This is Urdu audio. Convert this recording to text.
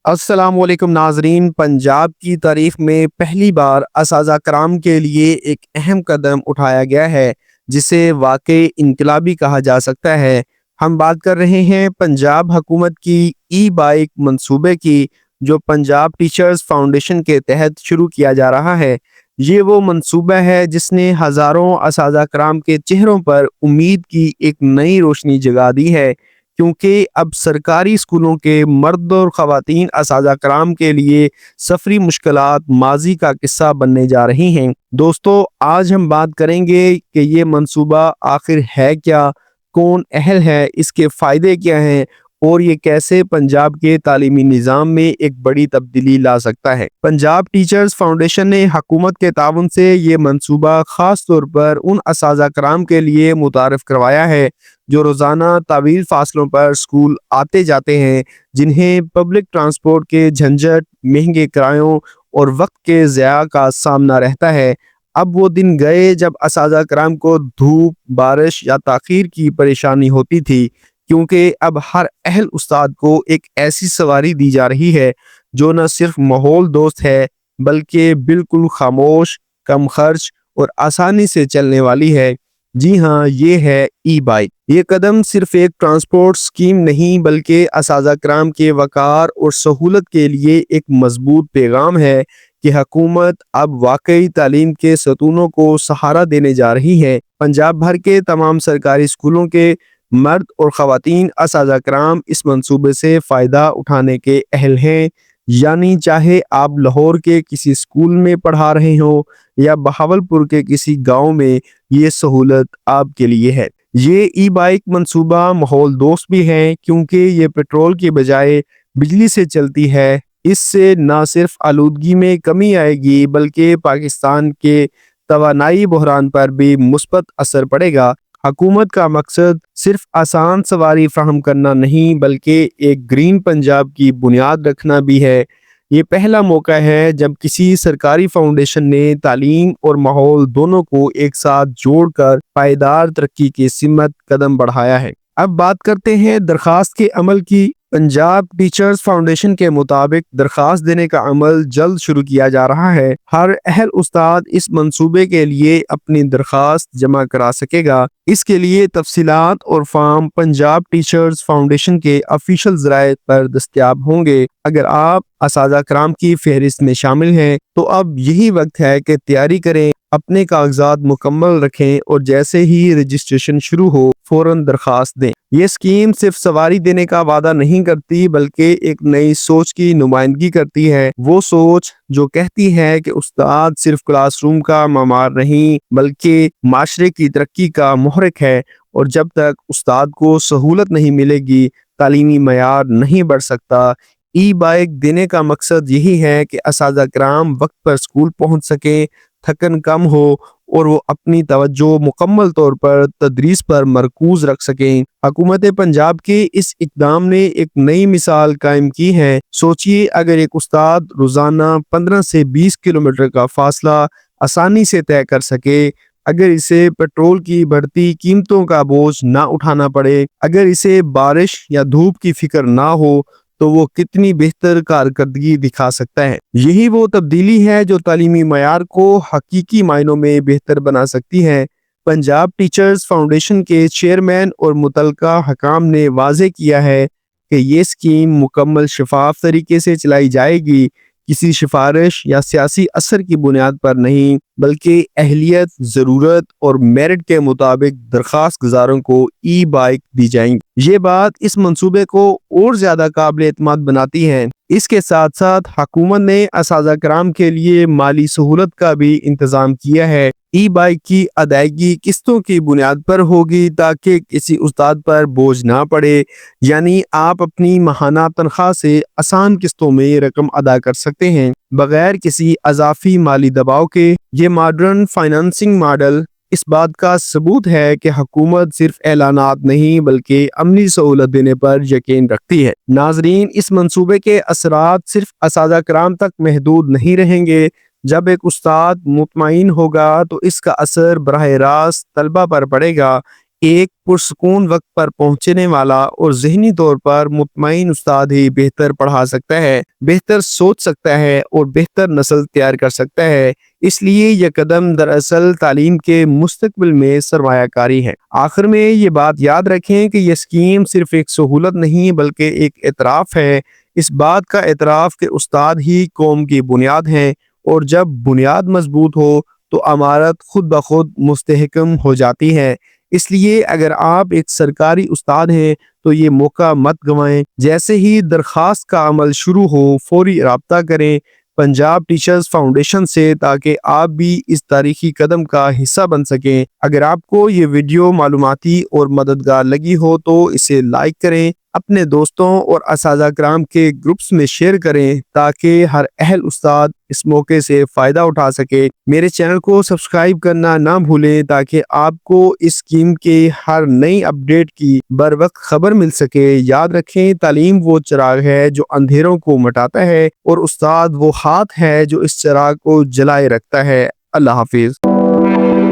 السلام علیکم ناظرین، پنجاب کی تاریخ میں پہلی بار اساتذہ کرام کے لیے ایک اہم قدم اٹھایا گیا ہے جسے واقعی انقلابی کہا جا سکتا ہے۔ ہم بات کر رہے ہیں پنجاب حکومت کی ای بائک منصوبے کی، جو پنجاب ٹیچرز فاؤنڈیشن کے تحت شروع کیا جا رہا ہے۔ یہ وہ منصوبہ ہے جس نے ہزاروں اساتذہ کرام کے چہروں پر امید کی ایک نئی روشنی جگا دی ہے، کیونکہ اب سرکاری اسکولوں کے مرد اور خواتین اساتذہ کرام کے لیے سفری مشکلات ماضی کا قصہ بننے جا رہی ہیں۔ دوستو، آج ہم بات کریں گے کہ یہ منصوبہ آخر ہے کیا، کون اہل ہے، اس کے فائدے کیا ہیں اور یہ کیسے پنجاب کے تعلیمی نظام میں ایک بڑی تبدیلی لا سکتا ہے۔ پنجاب ٹیچرز فاؤنڈیشن نے حکومت کے تعاون سے یہ منصوبہ خاص طور پر ان اساتذہ کرام کے لیے متعارف کروایا ہے جو روزانہ طویل فاصلوں پر اسکول آتے جاتے ہیں، جنہیں پبلک ٹرانسپورٹ کے جھنجھٹ، مہنگے کرایوں اور وقت کے ضیاع کا سامنا رہتا ہے۔ اب وہ دن گئے جب اساتذہ کرام کو دھوپ، بارش یا تاخیر کی پریشانی ہوتی تھی، کیونکہ اب ہر اہل استاد کو ایک ایسی سواری دی جا رہی ہے جو نہ صرف ماحول دوست ہے بلکہ بالکل خاموش، کم خرچ اور آسانی سے چلنے والی ہے۔ جی ہاں، یہ ہے ای بائک۔ یہ قدم صرف ایک ٹرانسپورٹ سکیم نہیں بلکہ اساتذہ کرام کے وقار اور سہولت کے لیے ایک مضبوط پیغام ہے کہ حکومت اب واقعی تعلیم کے ستونوں کو سہارا دینے جا رہی ہے۔ پنجاب بھر کے تمام سرکاری اسکولوں کے مرد اور خواتین اساتذہ کرام اس منصوبے سے فائدہ اٹھانے کے اہل ہیں، یعنی چاہے آپ لاہور کے کسی اسکول میں پڑھا رہے ہوں یا بہاولپور کے کسی گاؤں میں، یہ سہولت آپ کے لیے ہے۔ یہ ای بائک منصوبہ ماحول دوست بھی ہے، کیونکہ یہ پیٹرول کی بجائے بجلی سے چلتی ہے۔ اس سے نہ صرف آلودگی میں کمی آئے گی بلکہ پاکستان کے توانائی بحران پر بھی مثبت اثر پڑے گا۔ حکومت کا مقصد صرف آسان سواری فراہم کرنا نہیں بلکہ ایک گرین پنجاب کی بنیاد رکھنا بھی ہے۔ یہ پہلا موقع ہے جب کسی سرکاری فاؤنڈیشن نے تعلیم اور ماحول دونوں کو ایک ساتھ جوڑ کر پائیدار ترقی کی سمت قدم بڑھایا ہے۔ اب بات کرتے ہیں درخواست کے عمل کی۔ پنجاب ٹیچرز فاؤنڈیشن کے مطابق درخواست دینے کا عمل جلد شروع کیا جا رہا ہے۔ ہر اہل استاد اس منصوبے کے لیے اپنی درخواست جمع کرا سکے گا۔ اس کے لیے تفصیلات اور فارم پنجاب ٹیچرز فاؤنڈیشن کے آفیشیل ذرائع پر دستیاب ہوں گے۔ اگر آپ اساتذہ کرام کی فہرست میں شامل ہیں تو اب یہی وقت ہے کہ تیاری کریں، اپنے کاغذات مکمل رکھیں اور جیسے ہی رجسٹریشن شروع ہو فوراً درخواست دیں۔ یہ اسکیم صرف سواری دینے کا وعدہ نہیں کرتی بلکہ ایک نئی سوچ کی نمائندگی کرتی ہے، وہ سوچ جو کہتی ہے کہ استاد صرف کلاس روم کا معمار نہیں بلکہ معاشرے کی ترقی کا محرک ہے، اور جب تک استاد کو سہولت نہیں ملے گی تعلیمی معیار نہیں بڑھ سکتا۔ ای بائک دینے کا مقصد یہی ہے کہ اساتذہ کرام وقت پر اسکول پہنچ سکیں، تھکن کم ہو اور وہ اپنی توجہ مکمل طور پر تدریس پر مرکوز رکھ سکیں۔ حکومت پنجاب کے اس اقدام نے ایک نئی مثال قائم کی ہے۔ سوچئے، اگر ایک استاد روزانہ 15 سے 20 کلومیٹر کا فاصلہ آسانی سے طے کر سکے، اگر اسے پیٹرول کی بڑھتی قیمتوں کا بوجھ نہ اٹھانا پڑے، اگر اسے بارش یا دھوپ کی فکر نہ ہو، تو وہ کتنی بہتر کارکردگی دکھا سکتا ہے۔ یہی وہ تبدیلی ہے جو تعلیمی معیار کو حقیقی معنوں میں بہتر بنا سکتی ہے۔ پنجاب ٹیچرز فاؤنڈیشن کے چیئرمین اور متعلقہ حکام نے واضح کیا ہے کہ یہ اسکیم مکمل شفاف طریقے سے چلائی جائے گی، کسی سفارش یا سیاسی اثر کی بنیاد پر نہیں بلکہ اہلیت، ضرورت اور میرٹ کے مطابق درخواست گزاروں کو ای بائک دی جائیں گی۔ یہ بات اس منصوبے کو اور زیادہ قابل اعتماد بناتی ہے۔ اس کے ساتھ ساتھ حکومت نے اساتذہ کرام کے لیے مالی سہولت کا بھی انتظام کیا ہے۔ ای بائک کی ادائیگی قسطوں کی بنیاد پر ہوگی تاکہ کسی استاد پر بوجھ نہ پڑے، یعنی آپ اپنی ماہانہ تنخواہ سے آسان قسطوں میں رقم ادا کر سکتے ہیں بغیر کسی اضافی مالی دباؤ کے۔ یہ ماڈرن فائنانسنگ ماڈل اس بات کا ثبوت ہے کہ حکومت صرف اعلانات نہیں بلکہ عملی سہولت دینے پر یقین رکھتی ہے۔ ناظرین، اس منصوبے کے اثرات صرف اساتذہ کرام تک محدود نہیں رہیں گے۔ جب ایک استاد مطمئن ہوگا تو اس کا اثر براہ راست طلبہ پر پڑے گا، ایک پرسکون وقت پر پہنچنے والا اور ذہنی طور پر مطمئن استاد ہی بہتر پڑھا سکتا ہے، بہتر سوچ سکتا ہے اور بہتر نسل تیار کر سکتا ہے۔ اس لیے یہ قدم دراصل تعلیم کے مستقبل میں سرمایہ کاری ہے۔ آخر میں یہ بات یاد رکھیں کہ یہ اسکیم صرف ایک سہولت نہیں بلکہ ایک اعتراف ہے، اس بات کا اعتراف کہ استاد ہی قوم کی بنیاد ہیں، اور جب بنیاد مضبوط ہو تو عمارت خود بخود مستحکم ہو جاتی ہے۔ اس لیے اگر آپ ایک سرکاری استاد ہیں تو یہ موقع مت گنوائیں۔ جیسے ہی درخواست کا عمل شروع ہو فوری رابطہ کریں پنجاب ٹیچرز فاؤنڈیشن سے، تاکہ آپ بھی اس تاریخی قدم کا حصہ بن سکیں۔ اگر آپ کو یہ ویڈیو معلوماتی اور مددگار لگی ہو تو اسے لائک کریں، اپنے دوستوں اور اساتذہ کرام کے گروپس میں شیئر کریں تاکہ ہر اہل استاد اس موقع سے فائدہ اٹھا سکے۔ میرے چینل کو سبسکرائب کرنا نہ بھولیں تاکہ آپ کو اس اسکیم کے ہر نئی اپڈیٹ کی بروقت خبر مل سکے۔ یاد رکھیں، تعلیم وہ چراغ ہے جو اندھیروں کو مٹاتا ہے، اور استاد وہ ہاتھ ہے جو اس چراغ کو جلائے رکھتا ہے۔ اللہ حافظ۔